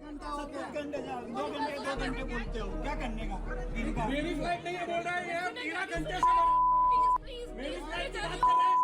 2 घंटे बोलते हो, क्या करने का? मेरी फ्लाइट नहीं है बोल रहा है यार, 13 घंटे से मेरी फ्लाइट की बात कर रहा है।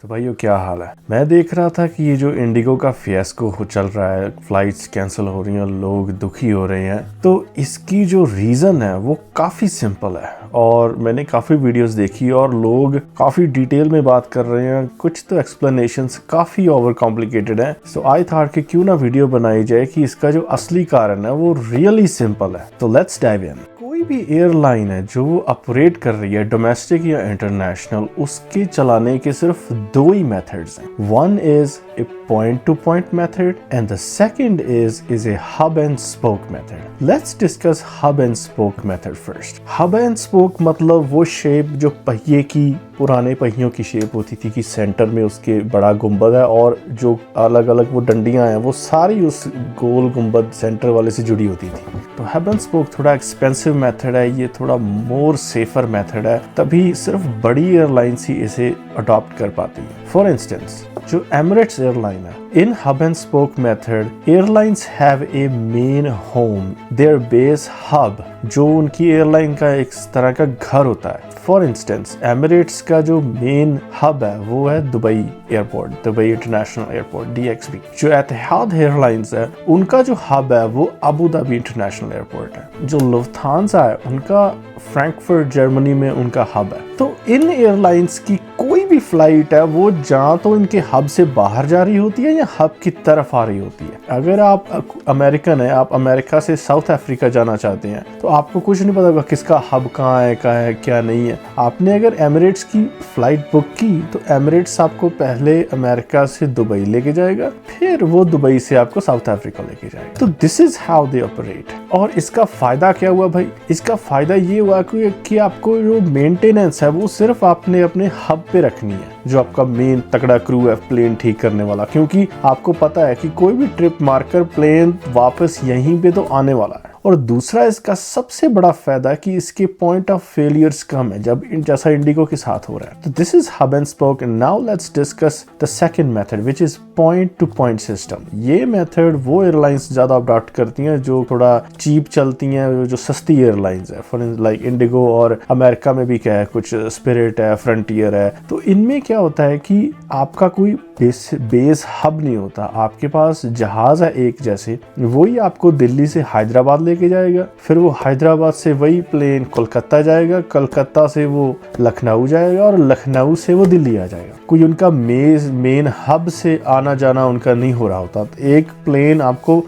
तो भाइयों क्या हाल है। मैं देख रहा था कि ये जो इंडिगो का फियास्को चल रहा है, फ्लाइट्स कैंसिल हो रही हैं, लोग दुखी हो रहे हैं, तो इसकी जो रीज़न है वो काफ़ी सिंपल है। और मैंने काफ़ी वीडियोस देखी और लोग काफ़ी डिटेल में बात कर रहे हैं, कुछ तो एक्सप्लेनेशंस काफ़ी ओवर कॉम्प्लिकेटेड है। सो आई थॉट कि क्यों ना वीडियो बनाई जाए कि इसका जो असली कारण है वो रियली सिंपल है। तो लेट्स डाइव इन। कोई भी एयरलाइन है जो ऑपरेट कर रही है, डोमेस्टिक या इंटरनेशनल, उसके चलाने के सिर्फ 2 ही मेथड्स हैं। One is a point two point method and the second is a hub and spoke method. Let's discuss hub and spoke method first. Hub and spoke मतलब वो शेप जो पहिए की, पुराने पहियों की शेप होती थी कि सेंटर में उसके बड़ा गुंबद है और जो अलग अलग वो डंडियां हैं वो सारी उस गोल गुंबद सेंटर वाले से जुड़ी होती थी। तो हब एंड स्पोक थोड़ा एक्सपेंसिव मेथड है, ये थोड़ा मोर सेफर मेथड है, तभी सिर्फ बड़ी एयरलाइंस ही इसे अडॉप्ट कर पाती है। फॉर इंस्टेंस जो एमिरेट्स एयरलाइन है, in hub and spoke method airlines have a main home, their base hub, जो उनकी एयरलाइन का एक तरह का घर होता है। फॉर इंस्टेंस एमिरेट्स का जो मेन हब है वो है Dubai airport, Dubai international airport DXB। जो एतिहाद एयरलाइंस है उनका जो हब है वो अबू धाबी इंटरनेशनल एयरपोर्ट है। जो लुफ्थांसा है उनका फ्रैंकफर्ट जर्मनी में उनका हब है। तो इन एयरलाइंस की कोई भी फ्लाइट है वो जहाँ तो इनके हब से बाहर जा रही होती है या हब की तरफ आ रही होती है। अगर आप अमेरिकन है, आप अमेरिका से साउथ अफ्रीका जाना चाहते हैं तो आपको कुछ नहीं पता होगा किसका हब कहाँ है क्या नहीं है। आपने अगर एमिरेट्स की फ्लाइट बुक की तो एमिरेट्स आपको पहले अमेरिका से दुबई लेके जाएगा, फिर वो दुबई से आपको साउथ अफ्रीका लेके जाएगा। तो this is how they operate. और इसका फायदा क्या हुआ भाई? इसका फायदा ये हुआ कि आपको जो मेंटेनेंस है वो सिर्फ आपने अपने हब पे रखनी है, जो आपका मेन तगड़ा क्रू है प्लेन ठीक करने वाला, क्योंकि आपको पता है कि कोई भी ट्रिप मारकर प्लेन वापस यहीं पे तो आने वाला है। और दूसरा इसका सबसे बड़ा फायदा है कि इसके पॉइंट ऑफ फेलियर्स कम है, जब जैसा इंडिगो के साथ हो रहा है। तो this is hub and spoke. Now let's discuss the second method which is point two point system. ये मेथड वो एयरलाइंस ज्यादा अडॉप्ट करती हैं जो थोड़ा चीप चलती हैं, जो सस्ती एयरलाइंस है, फॉर लाइक इंडिगो, और अमेरिका में भी क्या है, कुछ स्पिरिट है, फ्रंटियर है। तो इनमें क्या होता है कि आपका कोई बेस हब नहीं होता, आपके पास जहाज है एक जैसे, वही आपको दिल्ली से हैदराबाद लेके जाएगा, फिर वो हैदराबाद से वही प्लेन कोलकाता जाएगा, कोलकाता से वो लखनऊ जाएगा और लखनऊ से वो दिल्ली आ जाएगा। कोई उनका मेन हब से आना जाना उनका नहीं हो रहा होता। तो एक प्लेन आपको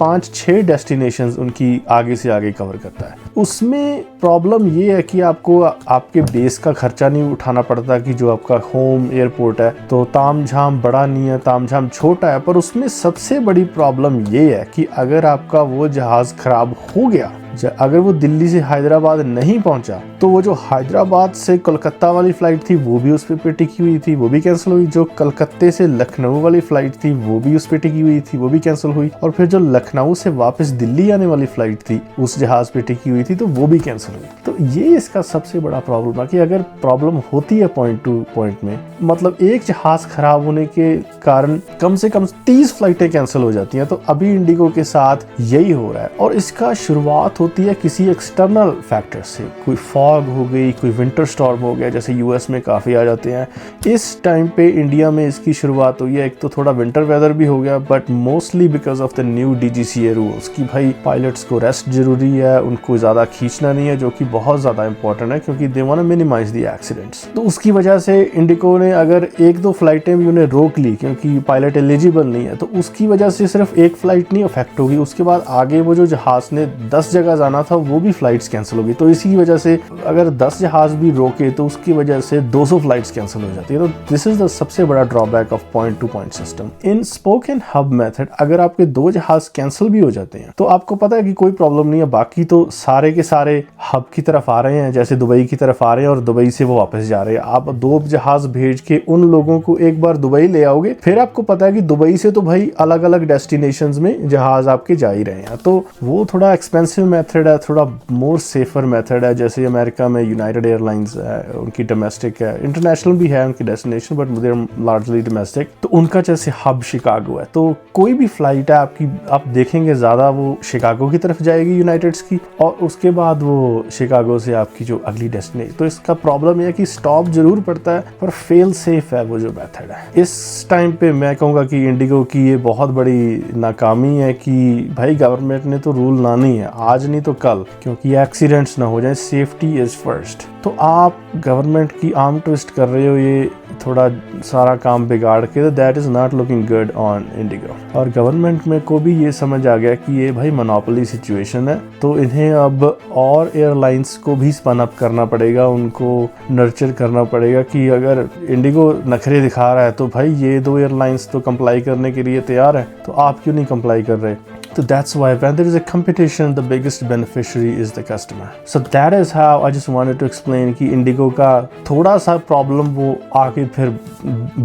5-6 डेस्टिनेशंस उनकी आगे से आगे कवर करता है। उसमें प्रॉब्लम ये है कि आपको आपके बेस का खर्चा नहीं उठाना पड़ता, कि जो आपका होम एयरपोर्ट है तो तामझाम बड़ा नहीं है, तामझाम छोटा है। पर उसमें सबसे बड़ी प्रॉब्लम ये है कि अगर आपका वो जहाज खराब हो गया, अगर वो दिल्ली से हैदराबाद नहीं पहुंचा, तो वो जो हैदराबाद से कोलकाता वाली फ्लाइट थी वो भी उस पे टिकी हुई थी, वो भी कैंसिल हुई। जो कलकत्ते से लखनऊ वाली फ्लाइट थी वो भी उस पे टिकी हुई थी, वो भी कैंसिल हुई। और फिर जो लखनऊ से वापस दिल्ली आने वाली फ्लाइट थी उस जहाज पे टिकी हुई थी तो वो भी कैंसिल हुई। तो ये इसका सबसे बड़ा प्रॉब्लम है कि अगर प्रॉब्लम होती है पॉइंट टू पॉइंट में, मतलब एक जहाज खराब होने के कारण कम से कम 30 फ्लाइटें कैंसिल हो जाती हैं। तो अभी इंडिगो के साथ यही हो रहा है। और इसका शुरुआत होती है किसी एक्सटर्नल फैक्टर से, कोई फॉग हो गई, कोई विंटर स्टॉर्म हो गया, जैसे यूएस में काफ़ी आ जाते हैं। इस टाइम पे इंडिया में इसकी शुरुआत हुई है। एक तो थोड़ा विंटर वेदर भी हो गया, but mostly because of the new DGCA rules कि भाई पायलट्स को रेस्ट जरूरी है, उनको ज़्यादा खींचना नहीं है, जो कि बहुत ज़्यादा इंपॉर्टेंट है क्योंकि they want to minimise the accidents. तो उसकी वजह से इंडिगो ने अगर 1-2 फ्लाइटें भी उन्हें रोक ली क्योंकि पायलट एलिजिबल नहीं है, तो उसकी वजह से सिर्फ एक फ्लाइट नहीं अफेक्ट होगी, उसके बाद आगे वो जो जहाज ने 10 जगह जाना था वो भी फ्लाइट्स कैंसिल होगी। तो इसी वजह से अगर 10 जहाज भी रोके तो उसकी वजह से 200 फ्लाइट्स कैंसिल हो जाती है। तो दिस इज द सबसे बड़ा drawback of point two point system. In spoke and hub method अगर आपके 2 जहाज कैंसिल भी हो जाते हैं तो आपको पता है कि कोई प्रॉब्लम नहीं है, बाकी तो सारे के सारे हब की तरफ आ रहे हैं, जैसे दुबई की तरफ आ रहे हैं और दुबई से वो वापस जा रहे हैं। आप 2 जहाज भेज के उन लोगों को एक बार दुबई ले आओगे, फिर आपको पता है कि दुबई से तो भाई अलग अलग डेस्टिनेशंस में जहाज आपके जा ही रहे हैं। तो वो थोड़ा एक्सपेंसिव मेथड है थोड़ा मोर सेफर मेथड है, जैसे अमेरिका में यूनाइटेड एयरलाइंस है, उनकी डोमेस्टिक है, इंटरनेशनल भी है उनकी डेस्टिनेशन, बट मुझे लार्जली डोमेस्टिक। तो उनका जैसे हब शिकागो है, तो कोई भी फ्लाइट है आपकी, आप देखेंगे ज़्यादा वो शिकागो की तरफ जाएगी यूनाइटेड्स की, और उसके बाद वो शिकागो से आपकी जो अगली डेस्टिनेशन। तो इसका प्रॉब्लम यह है कि स्टॉप जरूर पड़ता है, पर फेल सेफ है वो जो मेथड है। इस टाइम पे मैं कहूँगा कि इंडिगो की ये बहुत बड़ी नाकामी है कि भाई गवर्नमेंट ने तो रूल लानी है, आज नहीं तो कल, क्योंकि एक्सीडेंट्स ना हो जाए, सेफ्टी इज फर्स्ट। तो आप गवर्नमेंट की आर्म ट्विस्ट कर रहे हो, ये थोड़ा सारा काम बिगाड़ के, तो that is not looking good on Indigo. और गवर्नमेंट में को भी ये समझ आ गया कि ये भाई मोनोपोली सिचुएशन है, तो इन्हें अब और एयरलाइंस को भी स्पन अप करना पड़ेगा, उनको नर्चर करना पड़ेगा कि अगर इंडिगो नखरे दिखा रहा है तो भाई ये 2 एयरलाइंस तो कंप्लाई करने के लिए तैयार है, तो आप क्यों नहीं कंप्लाई कर रहे? So that's why when there is a competition, the biggest beneficiary is the customer. So that is how I just wanted to explain कि इंडिगो का थोड़ा सा प्रॉब्लम वो आके फिर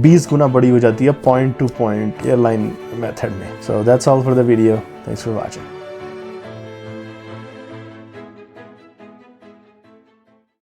20 गुना बड़ी हो जाती है point two point airline method में। So that's all for the video. Thanks for watching.